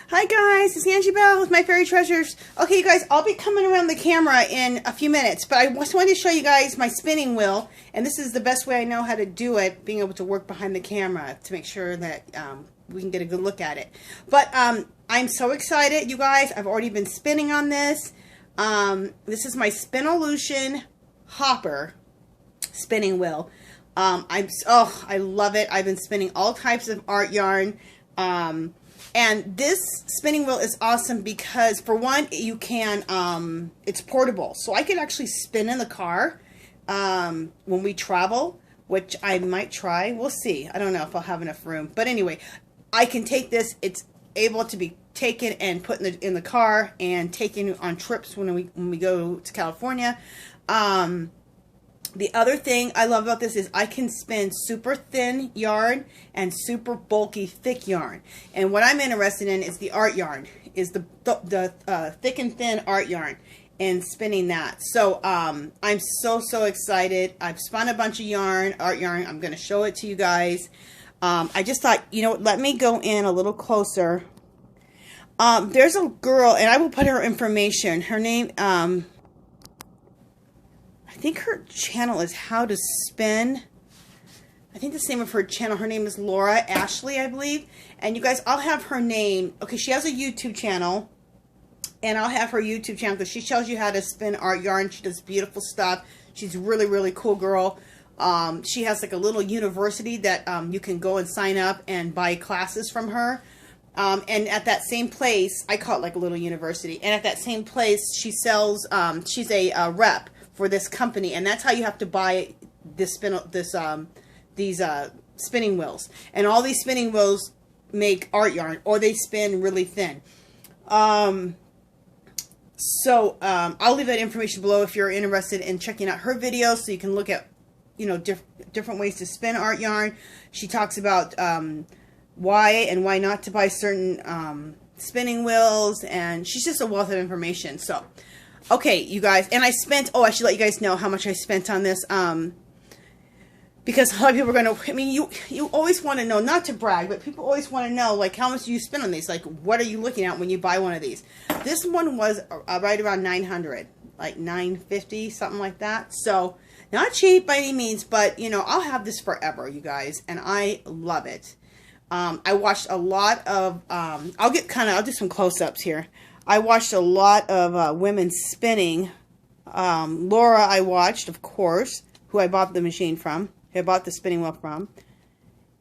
Hi guys, it's Angie Bell with my fairy treasures. Okay, you guys, I'll be coming around the camera in a few minutes, but I just wanted to show you guys my spinning wheel, and this is the best way I know how to do it, being able to work behind the camera to make sure that we can get a good look at it. But I'm so excited, you guys. I've already been spinning on this. This is my Spinolution Hopper spinning wheel. I love it. I've been spinning all types of art yarn. And this spinning wheel is awesome because, for one, you can, it's portable. So I could actually spin in the car when we travel, which I might try. We'll see. I don't know if I'll have enough room. But anyway, I can take this. It's able to be taken and put in the car and taken on trips when we go to California. The other thing I love about this is I can spin super thin yarn and super bulky thick yarn. And what I'm interested in is the art yarn, is the thick and thin art yarn, and spinning that. So I'm so excited. I've spun a bunch of yarn, art yarn. I'm going to show it to you guys. I just thought, you know, let me go in a little closer. There's a girl, and I will put her information. Her name, I think her channel is How to Spin. I think the name of her channel, her name is Laura Ashley, I believe. And you guys, I'll have her name. Okay, she has a YouTube channel. And I'll have her YouTube channel because she shows you how to spin art yarn. She does beautiful stuff. She's a really cool girl. She has like a little university that you can go and sign up and buy classes from her. And at that same place, I call it like a little university. And at that same place, she sells, she's a rep for this company, and that's how you have to buy this these spinning wheels. And all these spinning wheels make art yarn, or they spin really thin. I'll leave that information below if you're interested in checking out her videos, so you can look at, you know, different ways to spin art yarn. She talks about why and why not to buy certain spinning wheels, and she's just a wealth of information. So. Okay, you guys, and I spent, I should let you guys know how much I spent on this, because a lot of people are going to, I mean, you always want to know, not to brag, but people always want to know, like, how much do you spend on these? Like, what are you looking at when you buy one of these? This one was right around $900, like $950, something like that. So, not cheap by any means, but, you know, I'll have this forever, you guys, and I love it. I watched a lot of, I'll do some close-ups here. I watched a lot of women spinning. Laura I watched, of course, who I bought the machine from. I bought the spinning wheel from.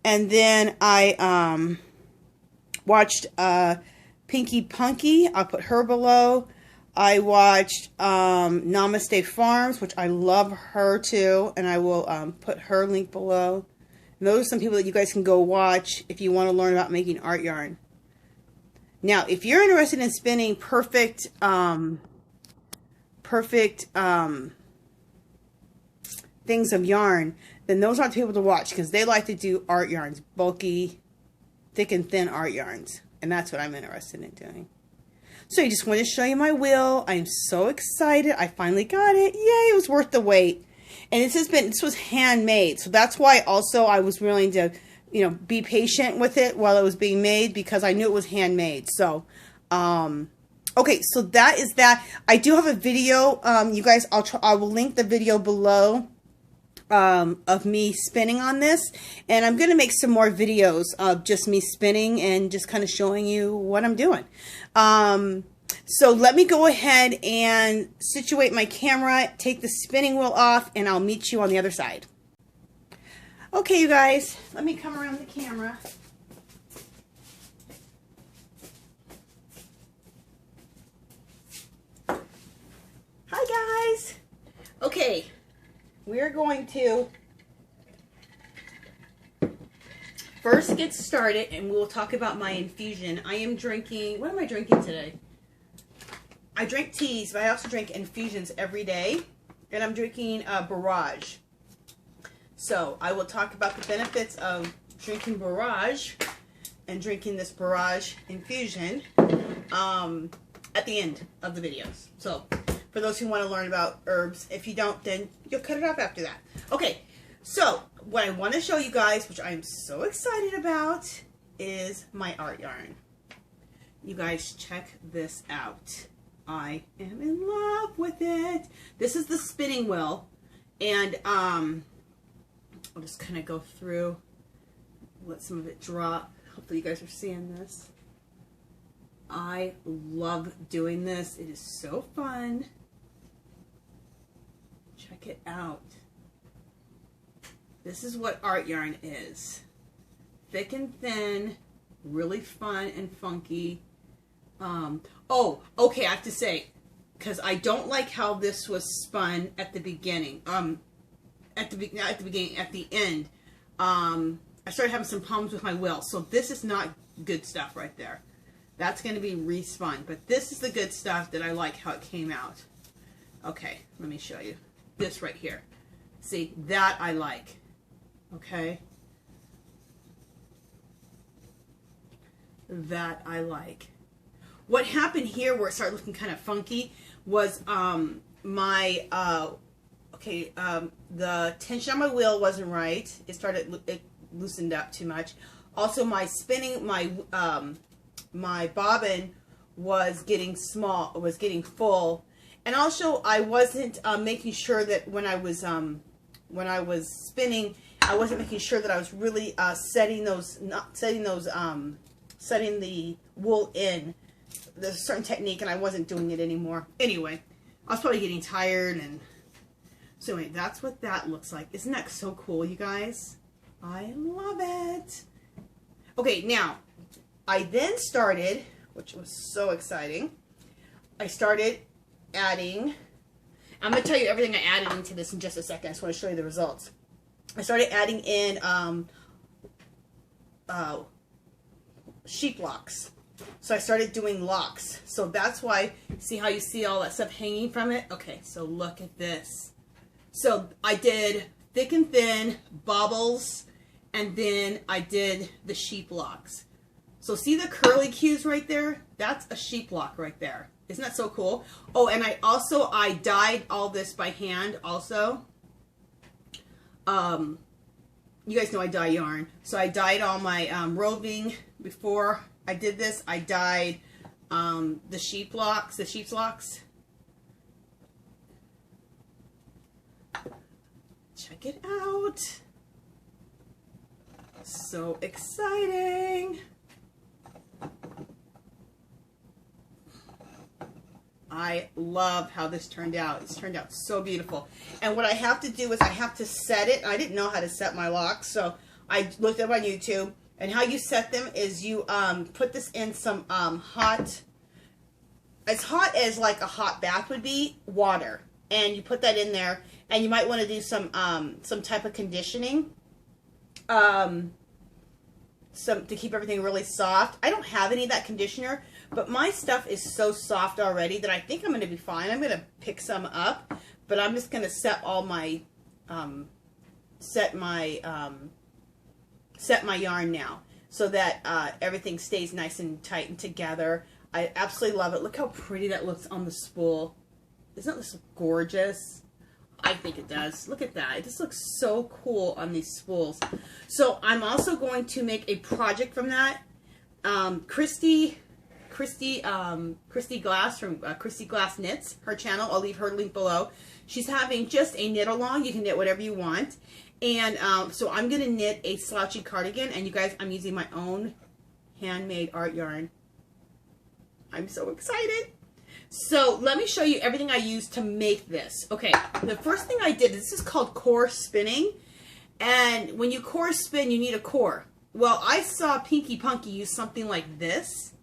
And then I watched PinkPunki. I'll put her below. I watched Namaste Farms, which I love her too. And I will put her link below. And those are some people that you guys can go watch if you want to learn about making art yarn. Now, if you're interested in spinning perfect things of yarn, then those aren't the people to watch, because they like to do art yarns, bulky, thick and thin art yarns, and that's what I'm interested in doing. So I just wanted to show you my wheel. I'm so excited. I finally got it. Yay, it was worth the wait. And this was handmade, so that's why also I was willing to, you know, be patient with it while it was being made, because I knew it was handmade. So, okay, so that is that. I do have a video, you guys, I will link the video below, of me spinning on this, and I'm going to make some more videos of just me spinning and just kind of showing you what I'm doing. So let me go ahead and situate my camera, take the spinning wheel off, and I'll meet you on the other side. Okay, you guys, let me come around the camera. Hi, guys. Okay, we're going to first get started, and we'll talk about my infusion. I am drinking, what am I drinking today? I drink teas, but I also drink infusions every day, and I'm drinking Barrage. So, I will talk about the benefits of drinking Barrage and drinking this Barrage infusion at the end of the videos. So, for those who want to learn about herbs, if you don't, then you'll cut it off after that. Okay, so what I want to show you guys, which I'm so excited about, is my art yarn. You guys, check this out. I am in love with it. This is the spinning wheel, and I'll just kind of go through, let some of it drop. Hopefully you guys are seeing this. I love doing this. It is so fun. Check it out. This is what art yarn is. Thick and thin, really fun and funky. Oh, okay, I have to say, because I don't like how this was spun at the beginning. At the end. I started having some problems with my wheel. So this is not good stuff right there. That's going to be respun. But this is the good stuff that I like how it came out. Okay, let me show you. This right here. See, that I like. Okay. That I like. What happened here where it started looking kind of funky was the tension on my wheel wasn't right. It loosened up too much. Also, my spinning, my bobbin was getting small, was getting full, and also I wasn't making sure that when I was spinning, I wasn't making sure that I was really setting the wool in. There's a certain technique, and I wasn't doing it anymore. Anyway, I was probably getting tired, and so anyway, that's what that looks like. Isn't that so cool, you guys? I love it. Okay, now, I then started, which was so exciting, I started adding, I'm going to tell you everything I added into this in just a second. I just want to show you the results. I started adding in sheep locks. So I started doing locks. So that's why, see how you see all that stuff hanging from it? Okay, so look at this. So I did thick and thin, bobbles, and then I did the sheep locks. So see the curly cues right there? That's a sheep lock right there. Isn't that so cool? Oh, and I dyed all this by hand also. You guys know I dye yarn. So I dyed all my roving before I did this. I dyed the sheep's locks. Check it out. So exciting. I love how this turned out. It's turned out so beautiful. And what I have to do is I have to set it. I didn't know how to set my locks, so I looked up on YouTube. And how you set them is you put this in some hot, as hot as like a hot bath would be, water. And you put that in there, and you might want to do some type of conditioning, to keep everything really soft. I don't have any of that conditioner, but my stuff is so soft already that I think I'm going to be fine. I'm going to pick some up, but I'm just going to set all my set my yarn now so that everything stays nice and tight and together. I absolutely love it. Look how pretty that looks on the spool. Isn't this gorgeous? I think it does. Look at that. It just looks so cool on these spools. So I'm also going to make a project from that. Kristy Glass from KristyGlassKnits, her channel. I'll leave her link below. She's having just a knit along. You can knit whatever you want. And so I'm going to knit a slouchy cardigan. And you guys, I'm using my own handmade art yarn. I'm so excited. So let me show you everything I used to make this. Okay, the first thing I did, this is called core spinning. And when you core spin, you need a core. Well, I saw PinkPunki use something like this.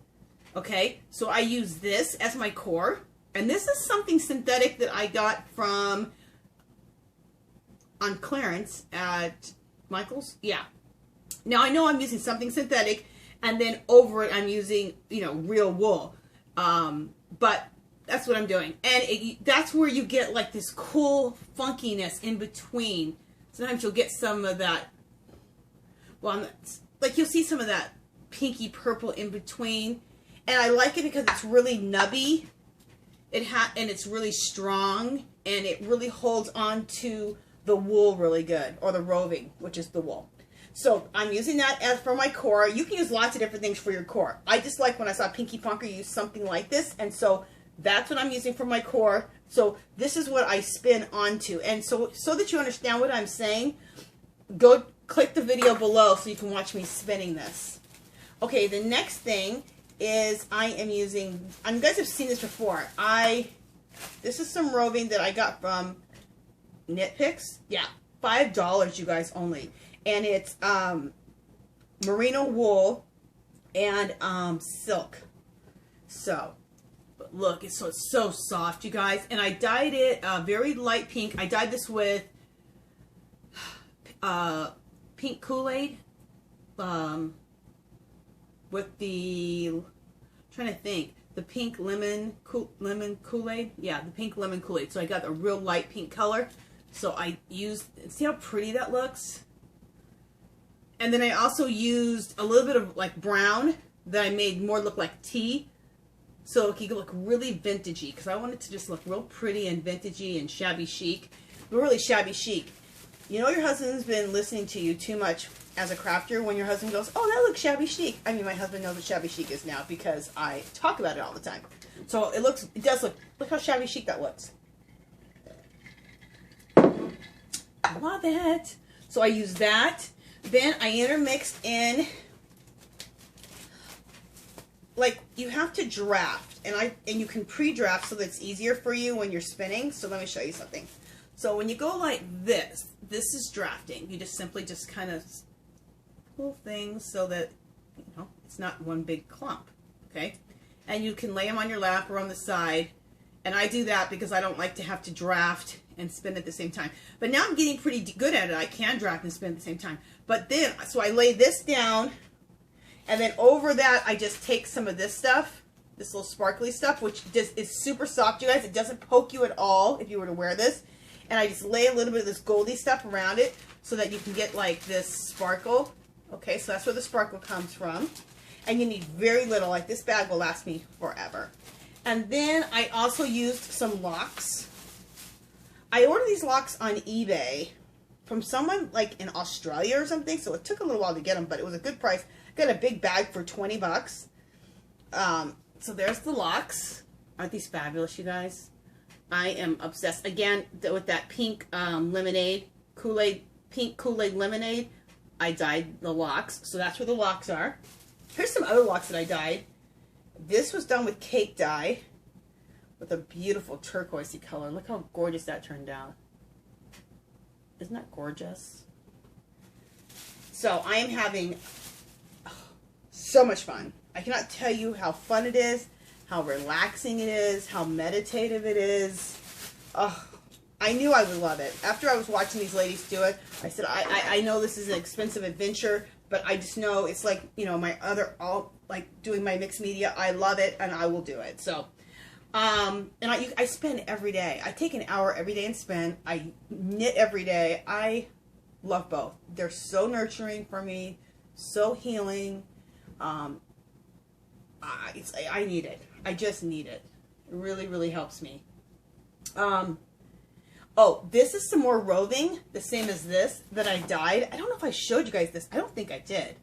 Okay, so I use this as my core. And this is something synthetic that I got from on clearance at Michael's. Yeah. Now I know I'm using something synthetic, and then over it I'm using, you know, real wool. But that's what I'm doing. And that's where you get like this cool funkiness in between. Sometimes you'll get some of that, well, like you'll see some of that pinky purple in between. And I like it because it's really nubby. And it's really strong. And it really holds on to the wool really good. Or the roving, which is the wool. So I'm using that as for my core. You can use lots of different things for your core. I just like when I saw PinkPunki use something like this, and so that's what I'm using for my core. So this is what I spin onto. And so that you understand what I'm saying, go click the video below so you can watch me spinning this. Okay, the next thing is I am using, you guys have seen this before. This is some roving that I got from Knit Picks. Yeah, $5, you guys, only. And it's merino wool and silk. So, but look, it's so soft, you guys. And I dyed it very light pink. I dyed this with pink Kool-Aid. With the, I'm trying to think, the pink lemon Kool-Aid. Yeah, the pink lemon Kool-Aid. So I got a real light pink color. So I used, see how pretty that looks? And then I also used a little bit of like brown that I made more look like tea. So it could look really vintagey, because I want it to just look real pretty and vintagey and shabby chic. But really shabby chic. You know your husband's been listening to you too much as a crafter when your husband goes, oh, that looks shabby chic. I mean, my husband knows what shabby chic is now because I talk about it all the time. So it does look how shabby chic that looks. Love it. So I use that. Then I intermixed in, like, you have to draft, and you can pre-draft so that it's easier for you when you're spinning. So let me show you something. So when you go like this is drafting. You just simply just kind of pull things so that, you know, it's not one big clump, okay? And you can lay them on your lap or on the side. And I do that because I don't like to have to draft and spin at the same time. But now I'm getting pretty good at it. I can draft and spin at the same time. But then, so I lay this down, and then over that, I just take some of this stuff, this little sparkly stuff, which just is super soft, you guys. It doesn't poke you at all if you were to wear this. And I just lay a little bit of this goldy stuff around it so that you can get like this sparkle. Okay, so that's where the sparkle comes from. And you need very little, like this bag will last me forever. And then I also used some locks. I ordered these locks on eBay from someone like in Australia or something, so it took a little while to get them, but it was a good price. I got a big bag for 20 bucks. So there's the locks. Aren't these fabulous, you guys? I am obsessed. Again, with that pink lemonade, pink Kool-Aid lemonade, I dyed the locks. So that's where the locks are. Here's some other locks that I dyed. This was done with cake dye with a beautiful turquoisey color. Look how gorgeous that turned out. Isn't that gorgeous? So I am having so much fun. I cannot tell you how fun it is, how relaxing it is, how meditative it is. Oh, I knew I would love it. After I was watching these ladies do it, I said, I know this is an expensive adventure, but I just know it's like, you know, my other, like doing my mixed media. I love it, and I will do it. So, and I spend every day. I take an hour every day and spin. I knit every day. I love both. They're so nurturing for me, so healing. I need it. I just need it. It really, really helps me. Oh, this is some more roving, the same as this, that I dyed. I don't know if I showed you guys this. I don't think I did.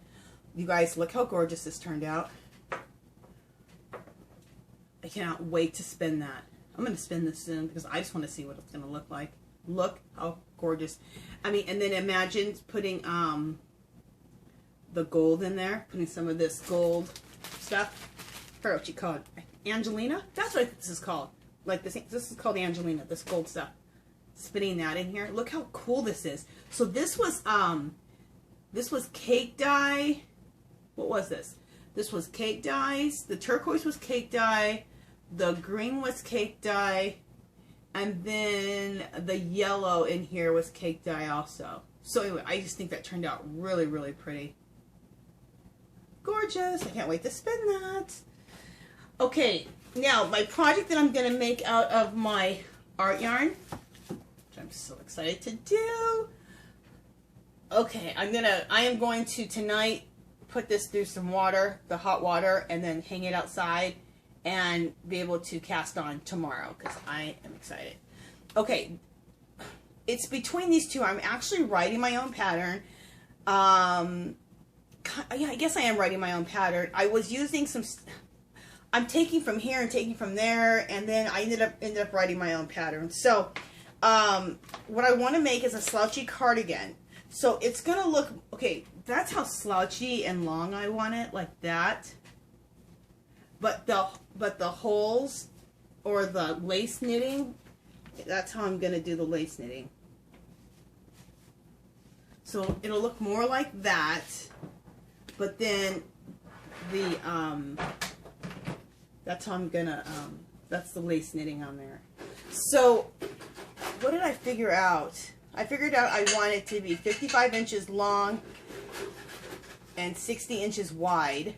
You guys, look how gorgeous this turned out. I cannot wait to spin that. I'm going to spin this soon because I just want to see what it's going to look like. Look how gorgeous. I mean, and then imagine putting the gold in there, putting some of this gold stuff. I forgot what you call it. Angelina? That's what this is called. Like this is called Angelina, this gold stuff. Spinning that in here. Look how cool this is. So this was cake dye. What was this? This was cake dyes. The turquoise was cake dye. The green was cake dye. And then the yellow in here was cake dye also. So anyway, I just think that turned out really, really pretty. Gorgeous. I can't wait to spin that. Okay, now my project that I'm going to make out of my art yarn, which I'm so excited to do. Okay, I am going to tonight put this through some water, the hot water, and then hang it outside and be able to cast on tomorrow because I am excited. Okay, it's between these two. I'm actually writing my own pattern. Yeah, I guess I am writing my own pattern. I was using some, I'm taking from here and taking from there, and then I ended up writing my own pattern. So, what I want to make is a slouchy cardigan. So it's gonna look, okay, that's how slouchy and long I want it, like that. But the holes or the lace knitting, that's how I'm gonna do the lace knitting. So it'll look more like that, but then the that's how I'm gonna that's the lace knitting on there. So what did I figure out? I figured out I want it to be 55 inches long and 60 inches wide.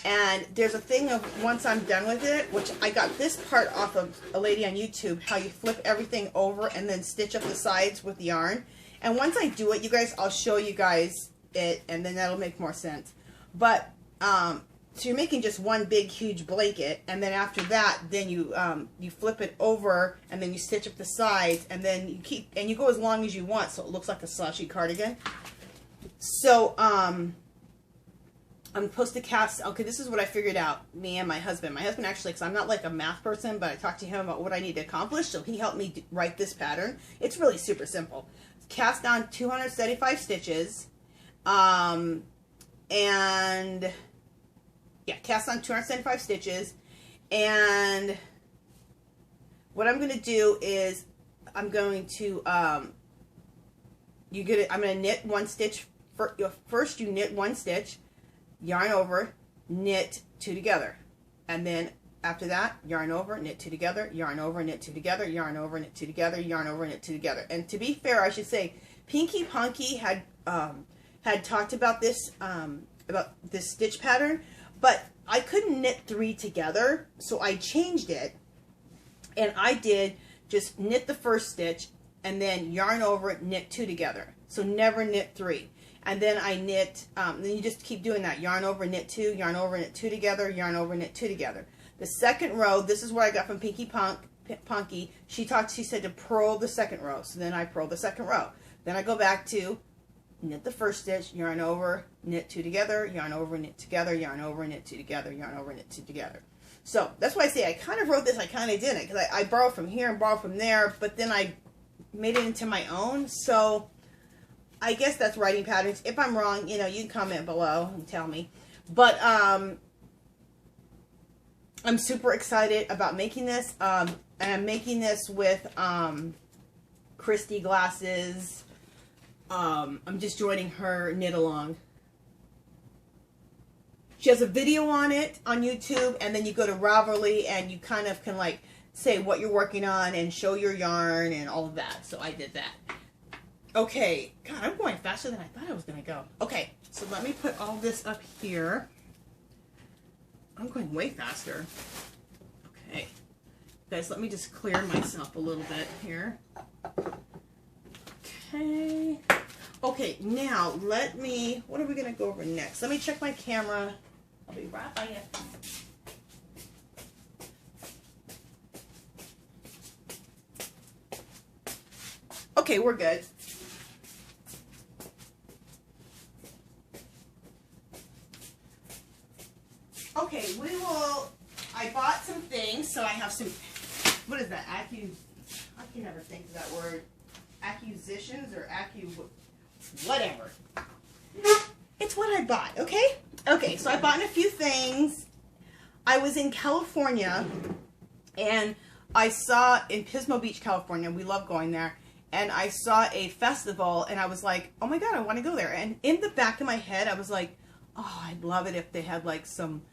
And there's a thing of once I'm done with it, which I got this part off of a lady on YouTube, how you flip everything over and then stitch up the sides with yarn. And once I do it, you guys, I'll show you guys it, and then that'll make more sense. But so you're making just one big huge blanket, and then after that, then you flip it over, and then you stitch up the sides, and then you go as long as you want, so it looks like a slouchy cardigan. So I'm supposed to cast. Okay, this is what I figured out. Me and my husband. My husband actually, because I'm not like a math person, but I talked to him about what I need to accomplish, so he helped me write this pattern. It's really super simple. Cast on 275 stitches, and yeah, cast on 275 stitches, and what I'm going to do is I'm going to I'm going to knit one stitch. First you knit one stitch, yarn over, knit two together, and then after that, yarn over, knit two together, yarn over, knit two together, yarn over, knit two together, yarn over, knit two together. And to be fair, I should say, PinkPunki had talked about this stitch pattern, but I couldn't knit three together, so I changed it, and I did just knit the first stitch, and then yarn over, knit two together. So never knit three. And then I knit, then you just keep doing that. Yarn over, knit two, yarn over, knit two together, yarn over, knit two together. The second row, this is what I got from PinkPunki. She said to purl the second row. So then I purl the second row. Then I go back to knit the first stitch, yarn over, knit two together, yarn over, knit together, yarn over, knit two together, yarn over, knit two together. So that's why I say I kind of wrote this, I kind of didn't, because I borrowed from here and borrowed from there, but then I made it into my own. So I guess that's writing patterns. If I'm wrong, you know, you can comment below and tell me. But I'm super excited about making this, and I'm making this with KristyGlassKnits. I'm just joining her knit along. She has a video on it on YouTube, and then you go to Ravelry and you kind of can like say what you're working on and show your yarn and all of that. So I did that. Okay, God, I'm going faster than I thought I was going to go. Okay, so let me put all this up here. I'm going way faster. Okay. Guys, let me just clear myself a little bit here. Okay. Okay, now let me, what are we going to go over next? Let me check my camera. I'll be right by you. Okay, we're good. Okay, I bought some things, so I have some, what is that, I can never think of that word, acquisitions or whatever. It's what I bought, okay? Okay, so I bought a few things. I was in California, and I saw, in Pismo Beach, California, we love going there, and I saw a festival, and I was like, oh my God, I want to go there. And in the back of my head, I was like, oh, I'd love it if they had like some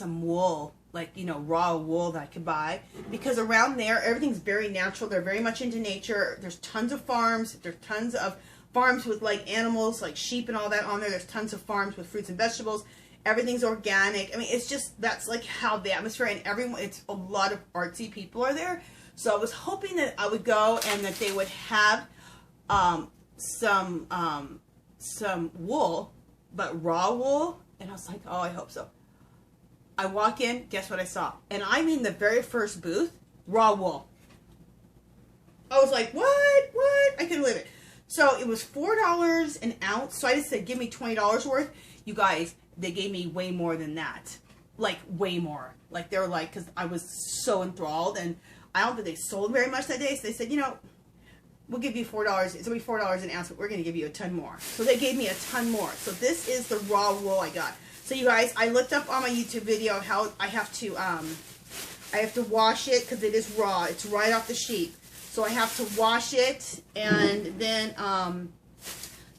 wool, like, you know, raw wool that I could buy, because around there everything's very natural. They're very much into nature. There's tons of farms. There's tons of farms with like animals like sheep and all that on there. There's tons of farms with fruits and vegetables. Everything's organic. I mean, it's just, that's like how the atmosphere, and everyone, it's a lot of artsy people are there. So I was hoping that I would go and that they would have some wool, but raw wool. And I was like, oh, I hope so. I walk in, guess what I saw? And I mean the very first booth, raw wool. I was like, what? I couldn't believe it. So it was $4 an ounce. So I just said, give me $20 worth. You guys, they gave me way more than that. Like, way more. Like, they were like, because I was so enthralled. And I don't think they sold very much that day. So they said, you know, we'll give you $4. It's going to be $4 an ounce, but we're going to give you a ton more. So they gave me a ton more. So this is the raw wool I got. So you guys, I looked up on my YouTube video how I have to wash it because it is raw. It's right off the sheep. So I have to wash it, and then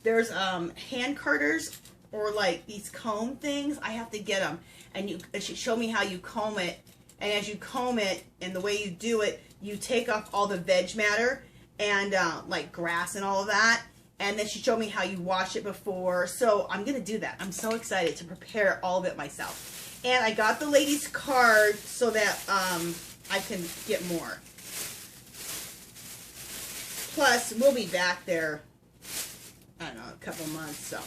there's hand carders or like these comb things. I have to get them, and she showed me how you comb it. And as you comb it, and the way you do it, you take off all the veg matter and like grass and all of that. And then she showed me how you wash it before. So I'm going to do that. I'm so excited to prepare all of it myself. And I got the lady's card so that I can get more. Plus, we'll be back there, I don't know, a couple months. So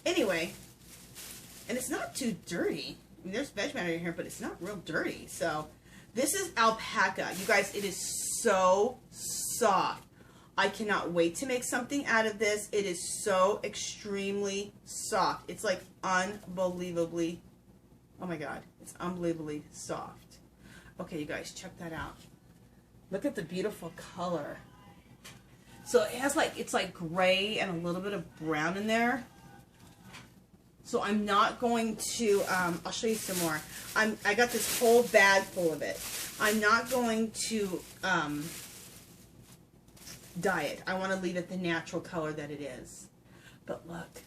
anyway, and it's not too dirty. I mean, there's veg matter in here, but it's not real dirty. So this is alpaca. You guys, it is so soft. I cannot wait to make something out of this. It is so extremely soft. It's like unbelievably, oh my God, it's unbelievably soft. Okay, you guys, check that out. Look at the beautiful color. So it has like, it's like gray and a little bit of brown in there. So I'm not going to, I'll show you some more. I got this whole bag full of it. I'm not going to, dye it. I want to leave it the natural color that it is. But look,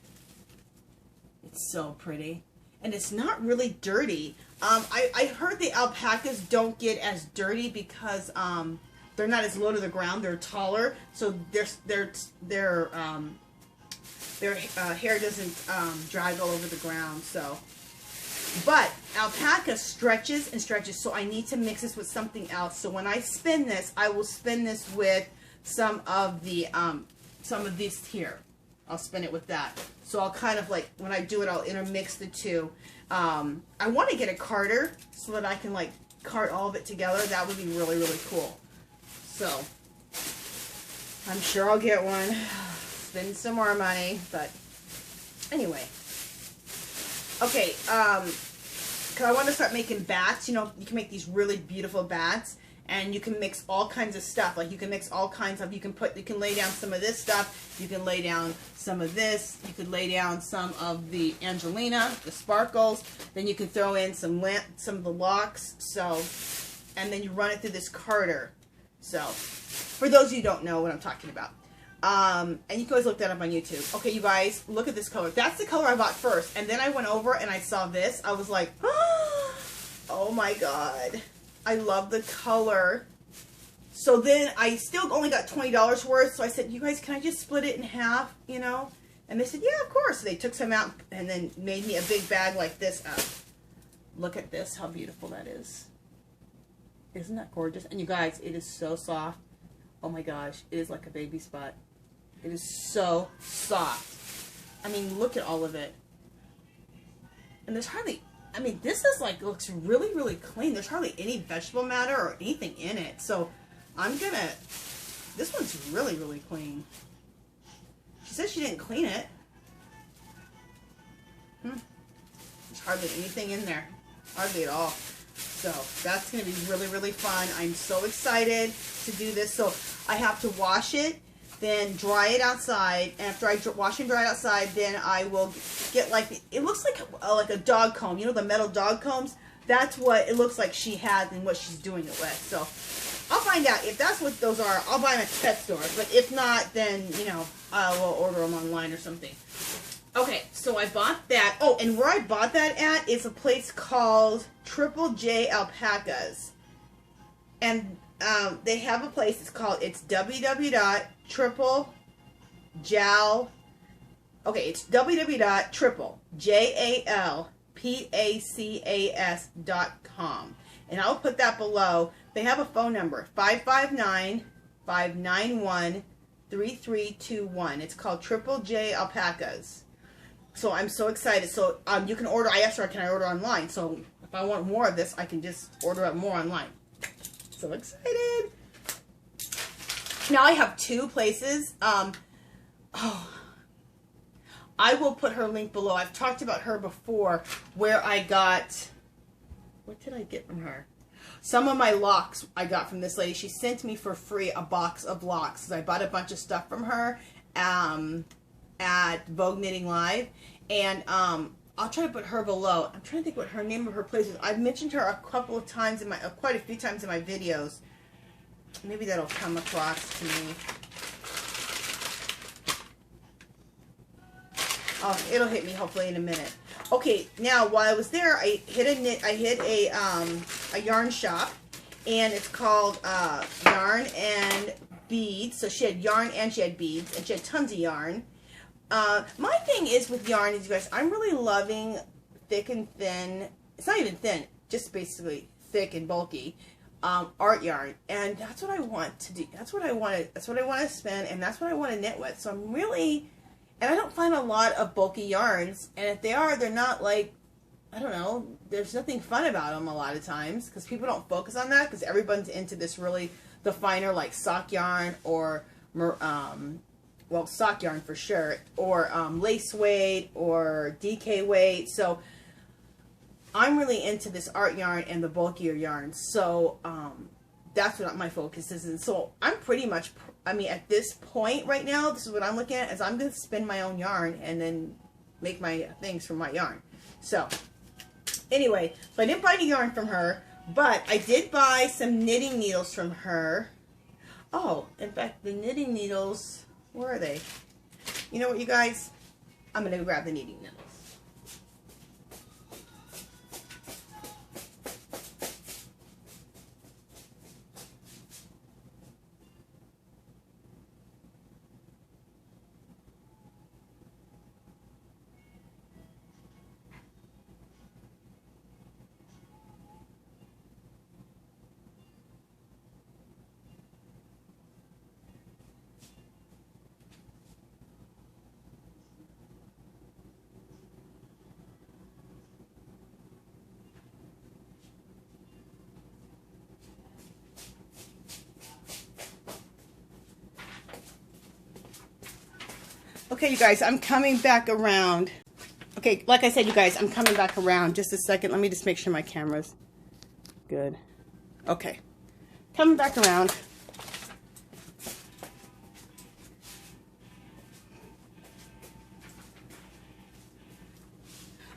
it's so pretty. And it's not really dirty. I heard the alpacas don't get as dirty because they're not as low to the ground. They're taller, so their hair doesn't drag all over the ground. So, but alpaca stretches and stretches, so I need to mix this with something else. So when I spin this, I will spin this with some of these here. I'll spin it with that. So I'll kind of like, when I do it, I'll intermix the two. I want to get a carder so that I can like cart all of it together. That would be really, really cool. So I'm sure I'll get one. Spend some more money, but anyway. Okay, because I want to start making bats. You know, you can make these really beautiful bats. And you can mix all kinds of stuff. Like you can mix all kinds of, you can lay down some of this stuff. You can lay down some of this. You could lay down some of the Angelina, the sparkles. Then you can throw in some of the locks. So, and then you run it through this carder. So, for those of you who don't know what I'm talking about. And you can always look that up on YouTube. Okay, you guys, look at this color. That's the color I bought first. And then I went over and I saw this. I was like, oh my God. I love the color. So then I still only got $20 worth. So I said, you guys, can I just split it in half, you know? And they said, yeah, of course. So they took some out and then made me a big bag like this up. Look at this, how beautiful that is. Isn't that gorgeous? And you guys, it is so soft. Oh my gosh, it is like a baby spot. It is so soft. I mean, look at all of it. And there's hardly, I mean, this is like, looks really, really clean. There's hardly any vegetable matter or anything in it. So I'm gonna, this one's really, really clean. She says she didn't clean it. There's hardly anything in there. Hardly at all. So that's gonna be really, really fun. I'm so excited to do this. So I have to wash it, then dry it outside, and after I wash and dry it outside, then I will get like, it looks like a dog comb, you know, the metal dog combs. That's what it looks like she has and what she's doing it with. So I'll find out if that's what those are. I'll buy them at the pet store, but if not, then, you know, I will order them online or something. Okay, so I bought that. Oh, and where I bought that at is a place called Triple J Alpacas, and they have a place. It's www.triplejal. Okay, it's www.triplejal.com, and I'll put that below. They have a phone number, 559-591-3321. It's called Triple J Alpacas. So I'm so excited. So you can order. I asked her, can I order online? So if I want more of this, I can just order up more online. So excited. Now I have two places. Oh, I will put her link below. I've talked about her before, where I got, what did I get from her? Some of my locks I got from this lady. She sent me for free a box of locks, because I bought a bunch of stuff from her at Vogue Knitting Live. And I'll try to put her below. I'm trying to think what her name of her place is. I've mentioned her a couple of times in my, quite a few times in my videos. Maybe that'll come across to me. Oh, it'll hit me hopefully in a minute. Okay, now while I was there, I hit a yarn shop, and it's called Yarn and Beads. So she had yarn and she had beads, and she had tons of yarn. My thing is with yarn is, you guys, I'm really loving thick and thin. It's not even thin, just basically thick and bulky art yarn, and that's what I want to do. That's what I want to. That's what I want to spend, and that's what I want to knit with. So I'm really, and I don't find a lot of bulky yarns, and if they are, they're not like, I don't know. There's nothing fun about them a lot of times, because people don't focus on that, because everyone's into this really the finer like sock yarn or well, sock yarn for sure, or lace weight or DK weight. So I'm really into this art yarn and the bulkier yarn. So that's what my focus is. And so I'm pretty much, I mean, at this point right now, this is what I'm looking at, is I'm going to spin my own yarn and then make my things from my yarn. So anyway, so I didn't buy any yarn from her, but I did buy some knitting needles from her. Oh, in fact, the knitting needles, where are they? You know what, you guys? I'm going to grab the knitting needles. Okay, you guys, I'm coming back around. Okay, like I said, you guys, I'm coming back around. Just a second. Let me just make sure my camera's good. Okay. Coming back around.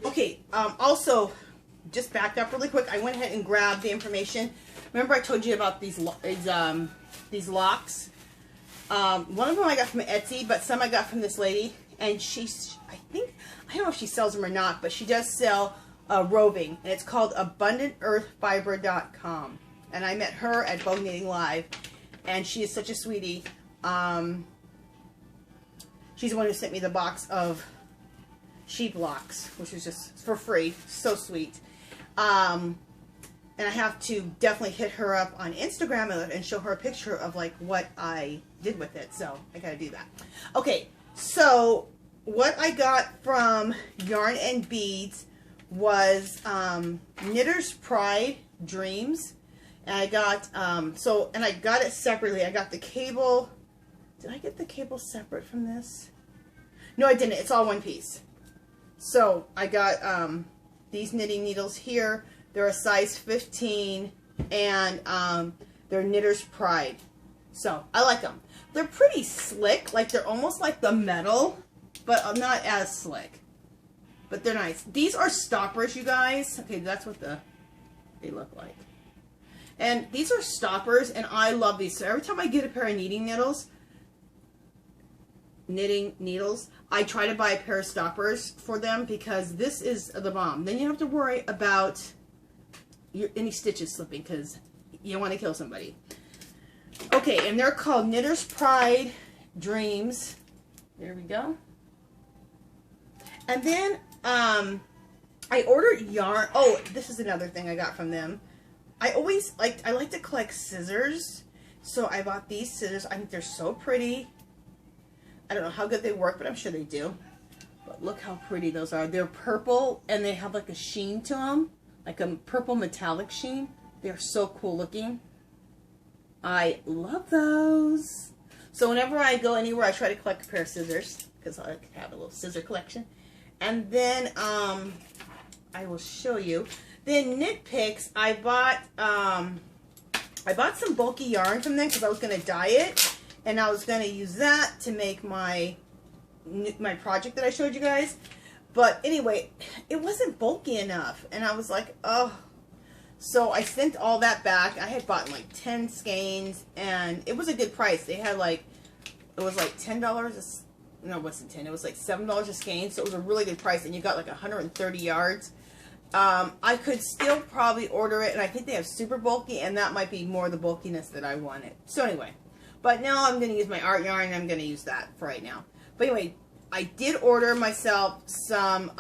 Okay, also, just back up really quick. I went ahead and grabbed the information. Remember I told you about these locks? One of them I got from Etsy, but some I got from this lady, and she's, I don't know if she sells them or not, but she does sell roving, and it's called AbundantEarthFiber.com, and I met her at Vogue Knitting Live, and she is such a sweetie. She's the one who sent me the box of sheep locks, which was just for free. So sweet. And I have to definitely hit her up on Instagram and show her a picture of like what I did with it. So I gotta do that. Okay, so what I got from Yarn and Beads was Knitter's Pride Dreams. And I got, and I got it separately. I got the cable. Did I get the cable separate from this? No, I didn't. It's all one piece. So I got these knitting needles here. They're a size 15, and they're Knitter's Pride. So I like them. They're pretty slick, like they're almost like the metal, but not as slick. But they're nice. These are stoppers, you guys. Okay, that's what they look like. And these are stoppers, and I love these. So every time I get a pair of knitting needles, I try to buy a pair of stoppers for them, because this is the bomb. Then you don't have to worry about any stitches slipping, because you want to kill somebody. Okay, and they're called Knitter's Pride Dreams. There we go. And then I ordered yarn. Oh, this is another thing I got from them. I like to collect scissors, so I bought these scissors. I think they're so pretty. I don't know how good they work, but I'm sure they do. But look how pretty those are. They're purple, and they have like a sheen to them, like a purple metallic sheen. They're so cool looking. I love those. So whenever I go anywhere, I try to collect a pair of scissors because I have a little scissor collection. And then I will show you. Then Knit Picks, I bought some bulky yarn from them because I was going to dye it, and I was going to use that to make my project that I showed you guys. But anyway, it wasn't bulky enough, and I was like, oh. So I sent all that back. I had bought like 10 skeins, and it was a good price. They had like, it was like $10 no, it wasn't 10. It was like $7 a skein, so it was a really good price, and you got like 130 yards. I could still probably order it, and I think they have super bulky, and that might be more the bulkiness that I wanted. So anyway, but now I'm going to use my art yarn, and I'm going to use that for right now. But anyway, I did order myself some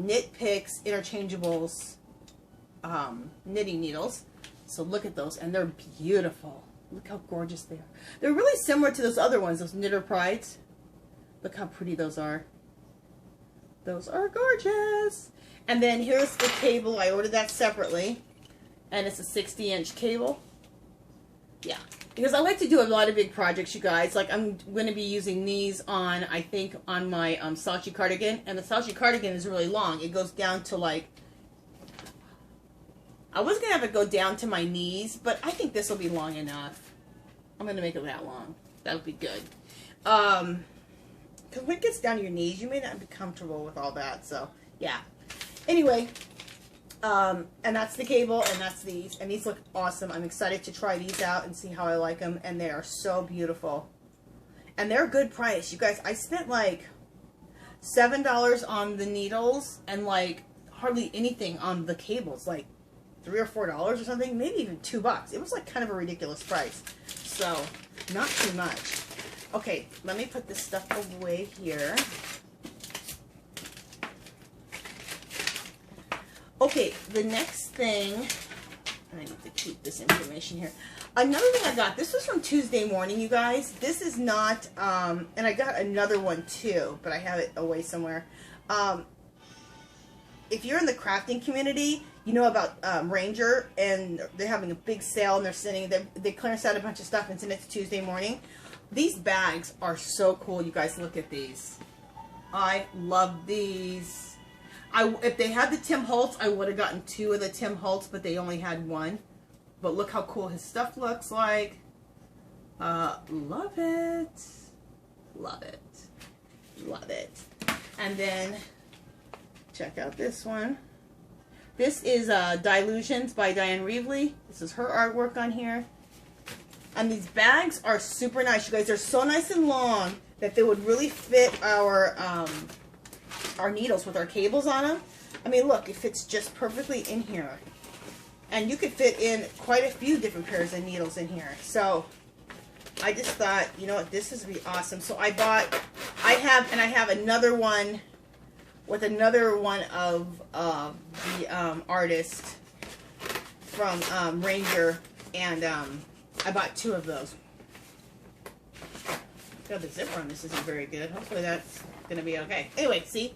Knit Picks interchangeables knitting needles. So look at those, and they're beautiful. Look how gorgeous they are. They're really similar to those other ones, those Knitter Prides. Look how pretty those are. Those are gorgeous. And then here's the cable. I ordered that separately. And it's a 60-inch cable. Yeah. Because I like to do a lot of big projects, you guys. Like, I'm going to be using these on, I think, on my slouchy cardigan. And the slouchy cardigan is really long. It goes down to, like, I was going to have it go down to my knees, but I think this will be long enough. I'm going to make it that long. That would be good. Because when it gets down to your knees, you may not be comfortable with all that. So, yeah. Anyway, and that's the cable, and that's these. And these look awesome. I'm excited to try these out and see how I like them. And they are so beautiful. And they're a good price. You guys, I spent like $7 on the needles and like hardly anything on the cables. Like $3 or $4 or something. Maybe even $2. It was like kind of a ridiculous price. So, not too much. Okay, let me put this stuff away here. Okay, the next thing, I need to keep this information here. Another thing I got, this was from Tuesday morning, you guys. This is not, and I got another one too, but I have it away somewhere. If you're in the crafting community, you know about Ranger, and they're having a big sale, and they're sending, they clearance out a bunch of stuff and send it to Tuesday morning. These bags are so cool, you guys. Look at these. I love these. If they had the Tim Holtz, I would have gotten 2 of the Tim Holtz, but they only had 1. But look how cool his stuff looks like. Love it. Love it. Love it. And then, check out this one. This is Dilutions by Diane Reevely. This is her artwork on here. And these bags are super nice, you guys. They're so nice and long that they would really fit our needles with our cables on them. I mean, look, it fits just perfectly in here. And you could fit in quite a few different pairs of needles in here. So, I just thought, you know what, this is be awesome. So I have another one with another one of the artist from Ranger, and I bought 2 of those. God, the zipper on this isn't very good. Hopefully that's going to be okay. Anyway, see?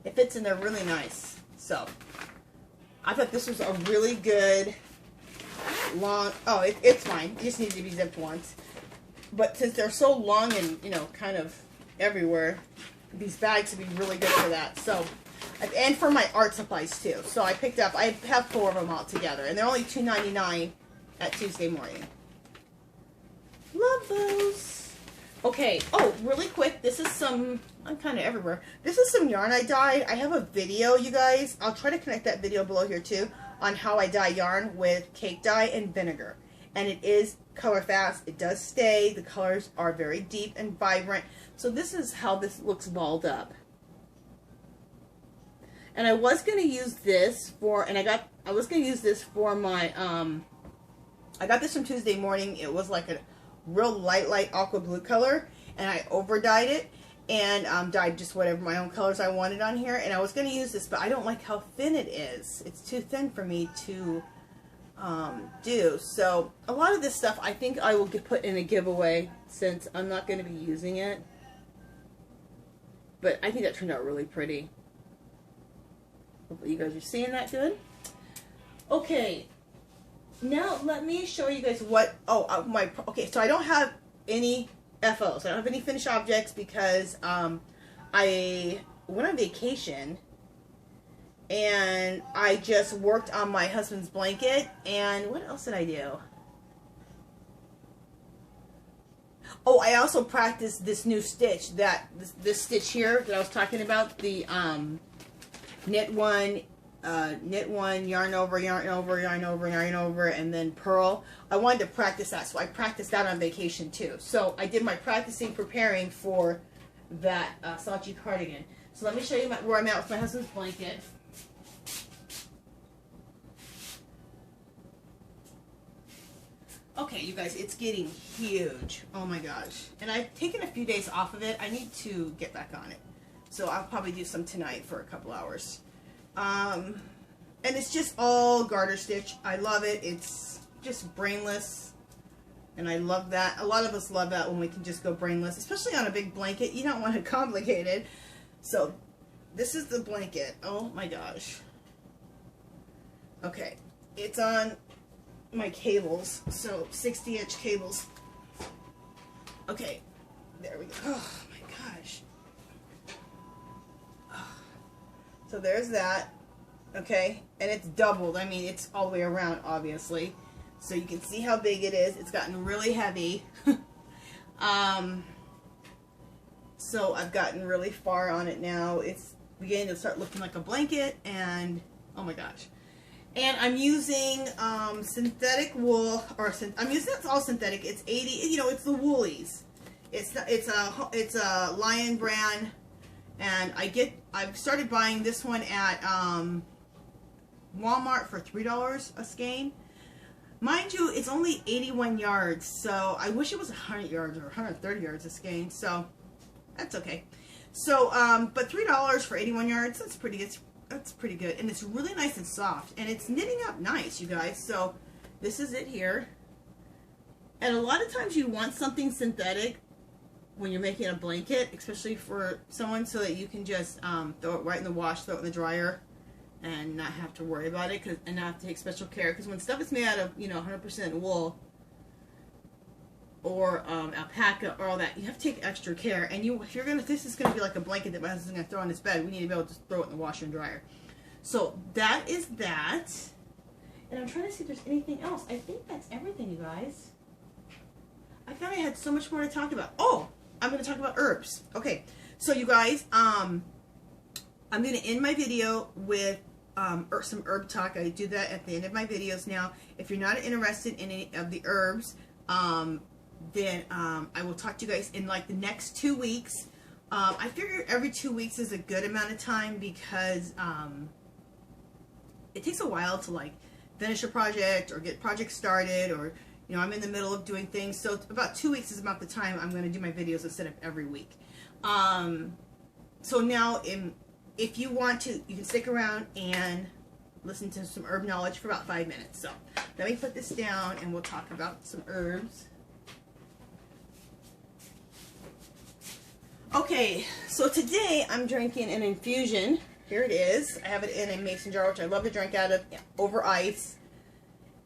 It fits in there really nice. So, I thought this was a really good long... Oh, it's fine. It just needs to be zipped once. But since they're so long and, you know, kind of everywhere, these bags would be really good for that. So, and for my art supplies, too. So, I picked up... I have 4 of them all together. And they're only $2.99 at Tuesday morning. Love those. Okay, oh, really quick, this is some, I'm kind of everywhere. This is some yarn I dyed. I have a video, you guys. I'll try to connect that video below here, too, on how I dye yarn with cake dye and vinegar. And it is color fast. It does stay. The colors are very deep and vibrant. So this is how this looks balled up. And I was going to use this for, and I was going to use this for my, I got this from Tuesday morning. It was like a real light aqua blue color, and I over dyed it and dyed just whatever my own colors I wanted on here. And I was going to use this, but I don't like how thin it is. It's too thin for me to do. So a lot of this stuff I think I will put in a giveaway since I'm not going to be using it. But I think that turned out really pretty. Hopefully you guys are seeing that good. Okay. Now, let me show you guys what, okay, so I don't have any FOs. I don't have any finished objects because I went on vacation and I just worked on my husband's blanket. And what else did I do? Oh, I also practiced this new stitch, this stitch here that I was talking about, the knit one, yarn over, yarn over, yarn over, yarn over, and then purl. I wanted to practice that, so I practiced that on vacation too. So I did my practicing, preparing for that Saatchi cardigan. So let me show you where I'm at with my husband's blanket. Okay, you guys, it's getting huge. Oh my gosh. And I've taken a few days off of it. I need to get back on it. So I'll probably do some tonight for a couple hours. And it's just all garter stitch. I love it. It's just brainless. And I love that. A lot of us love that when we can just go brainless, especially on a big blanket. You don't want it complicated. So this is the blanket. Oh my gosh. Okay. It's on my cables, so 60-inch cables. Okay, there we go. Oh my gosh. So there's that. Okay, and it's doubled. I mean, it's all the way around, obviously. So you can see how big it is. It's gotten really heavy. So I've gotten really far on it now. It's beginning to start looking like a blanket, and oh my gosh. And I'm using synthetic wool, or I'm using, it's all synthetic. It's 80, you know, it's the Woolies. It's a Lion brand, and I've started buying this one at Walmart for $3 a skein. Mind you, it's only 81 yards, so I wish it was 100 yards or 130 yards a skein. So that's okay. So, but $3 for 81 yards, that's pretty good. That's pretty good, and it's really nice and soft, and it's knitting up nice, you guys. So this is it here, and a lot of times you want something synthetic when you're making a blanket, especially for someone, so that you can just throw it right in the wash, throw it in the dryer, and not have to worry about it, and not have to take special care. Because when stuff is made out of, you know, 100% wool or alpaca or all that, you have to take extra care. And if this is gonna be like a blanket that my husband's gonna throw on his bed, we need to be able to just throw it in the washer and dryer. So that is that. And I'm trying to see if there's anything else. I think that's everything, you guys. I thought I had so much more to talk about. Oh, I'm gonna talk about herbs. Okay, so you guys, I'm gonna end my video with some herb talk. I do that at the end of my videos now. If you're not interested in any of the herbs, then I will talk to you guys in like the next 2 weeks. I figure every 2 weeks is a good amount of time because it takes a while to like finish a project or get projects started, or you know, I'm in the middle of doing things. So about 2 weeks is about the time I'm going to do my videos instead of every week. So now if you want to, you can stick around and listen to some herb knowledge for about 5 minutes. So let me put this down and we'll talk about some herbs. Okay, so today I'm drinking an infusion. Here it is. I have it in a mason jar, which I love to drink out of over ice.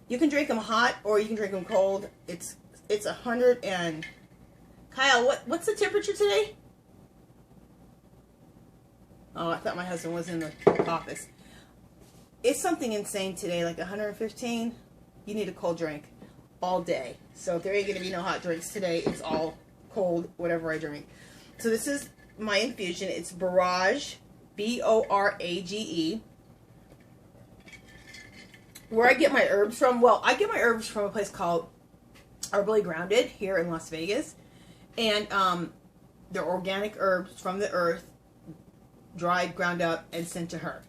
You can drink them hot or you can drink them cold. It's 100 and... Kyle, what's the temperature today? Oh, I thought my husband was in the office. It's something insane today, like 115. You need a cold drink all day. So if there ain't going to be no hot drinks today, it's all cold, whatever I drink. So this is my infusion. It's Borage, B-O-R-A-G-E. Where I get my herbs from, well, I get my herbs from a place called Herbally Grounded here in Las Vegas. And they're organic herbs from the earth, dried, ground up, and sent to her.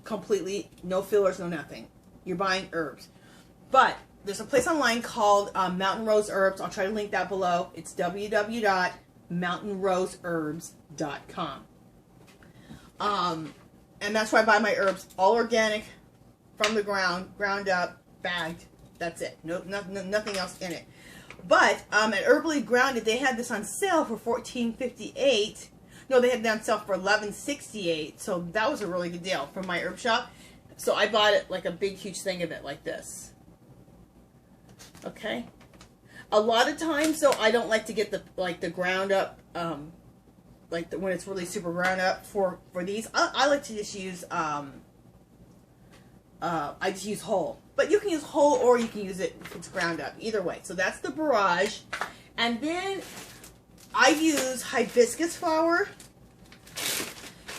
Completely, no fillers, no nothing. You're buying herbs. But there's a place online called Mountain Rose Herbs. I'll try to link that below. It's www.mountainroseherbs.com. And that's where I buy my herbs. All organic, from the ground, ground up, bagged. That's it. Nothing else in it. But at Herbally Grounded, they had this on sale for $14.58. No, they had it on sale for $11.68. So that was a really good deal from my herb shop. So I bought it like a big, huge thing of it like this. Okay. A lot of times, though, I don't like to get the ground up, when it's really super ground up for these. I like to just use I just use whole, but you can use whole or you can use it if it's ground up. Either way. So that's the barrage, and then I use hibiscus flower,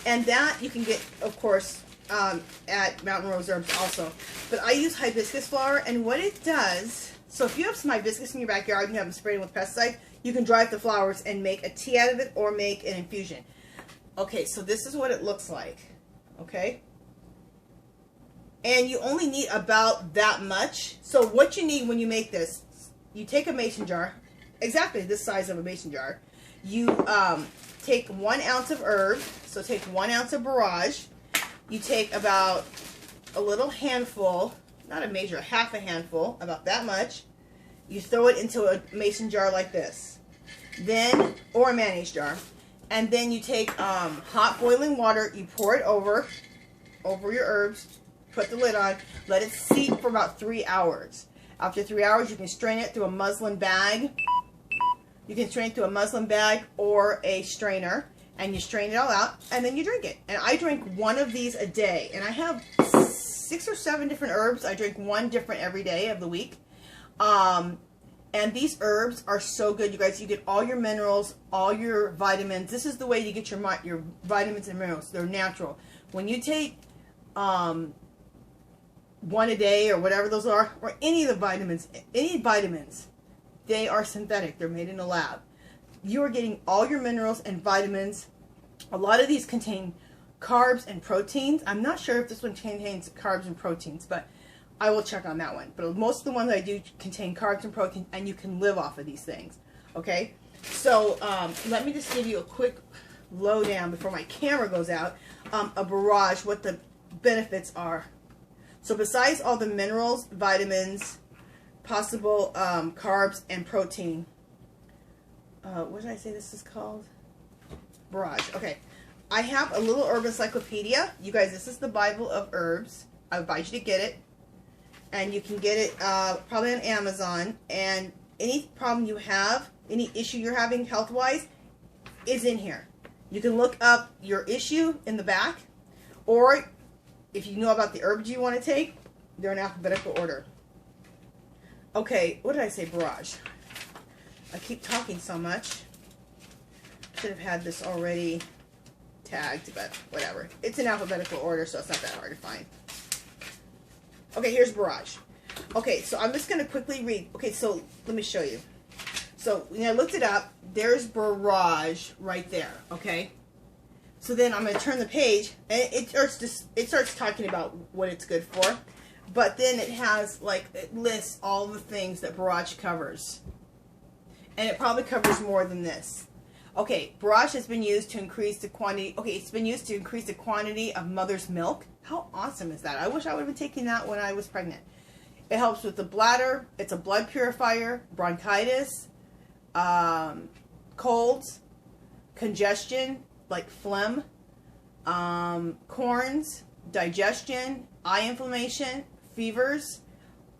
and that you can get, of course, at Mountain Rose Herbs also. But I use hibiscus flower, and what it does, so if you have some hibiscus in your backyard and you haven't sprayed it with pesticide, you can dry up the flowers and make a tea out of it or make an infusion. Okay, so this is what it looks like. Okay? And you only need about that much. So what you need when you make this, you take a mason jar, exactly this size of a mason jar. You take 1 ounce of herb, so take 1 ounce of borage. You take about a little handful, not a major, half a handful, about that much. You throw it into a mason jar like this, then, or a mayonnaise jar, and then you take hot boiling water. You pour it over your herbs. Put the lid on, let it steep for about 3 hours. After 3 hours, you can strain it through a muslin bag. You can strain it through a muslin bag or a strainer, and you strain it all out, and then you drink it. And I drink 1 of these a day, and I have 6 or 7 different herbs. I drink 1 different every day of the week. And these herbs are so good, you guys. You get all your minerals, all your vitamins. This is the way you get your vitamins and minerals. They're natural. When you take 1 a day or whatever those are, or any of the vitamins, they are synthetic. They're made in a lab. You are getting all your minerals and vitamins. A lot of these contain carbs and proteins. I'm not sure if this one contains carbs and proteins, but I will check on that one. But most of the ones I do contain carbs and proteins, and you can live off of these things. Okay? So let me just give you a quick lowdown before my camera goes out. A barrage, what the benefits are. So besides all the minerals, vitamins, possible carbs, and protein, what did I say this is called? Barrage. Okay. I have a little herb encyclopedia. You guys, this is the Bible of herbs. I advise you to get it. And you can get it probably on Amazon. And any problem you have, any issue you're having health-wise, is in here. You can look up your issue in the back, or if you know about the herbs you want to take, they're in alphabetical order. Okay, what did I say? Barrage. I keep talking so much. Should have had this already tagged, but whatever. It's in alphabetical order, so it's not that hard to find. Okay, here's barrage. Okay, so I'm just going to quickly read. Okay, so let me show you. So when I looked it up, there's barrage right there, okay? So then I'm going to turn the page, and it starts talking about what it's good for. But then it has, like, it lists all the things that barrage covers. And it probably covers more than this. Okay, barrage has been used to increase the quantity. Okay, it's been used to increase the quantity of mother's milk. How awesome is that? I wish I would have been taking that when I was pregnant. It helps with the bladder. It's a blood purifier, bronchitis, colds, congestion, like phlegm, corns, digestion, eye inflammation, fevers,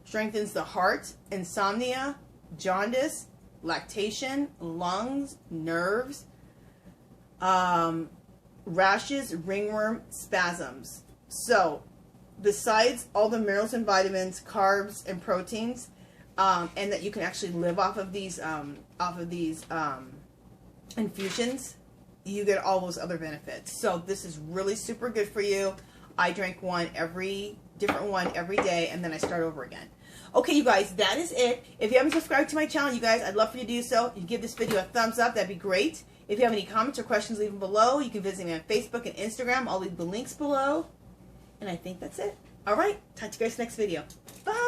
strengthens the heart, insomnia, jaundice, lactation, lungs, nerves, rashes, ringworm, spasms. So, besides all the minerals and vitamins, carbs and proteins, and that you can actually live off of these infusions, you get all those other benefits. So this is really super good for you. I drink different one every day, and then I start over again. Okay, you guys, that is it. If you haven't subscribed to my channel, you guys, I'd love for you to do so. You give this video a thumbs up, that'd be great. If you have any comments or questions, leave them below. You can visit me on Facebook and Instagram. I'll leave the links below. And I think that's it. All right, talk to you guys next video. Bye.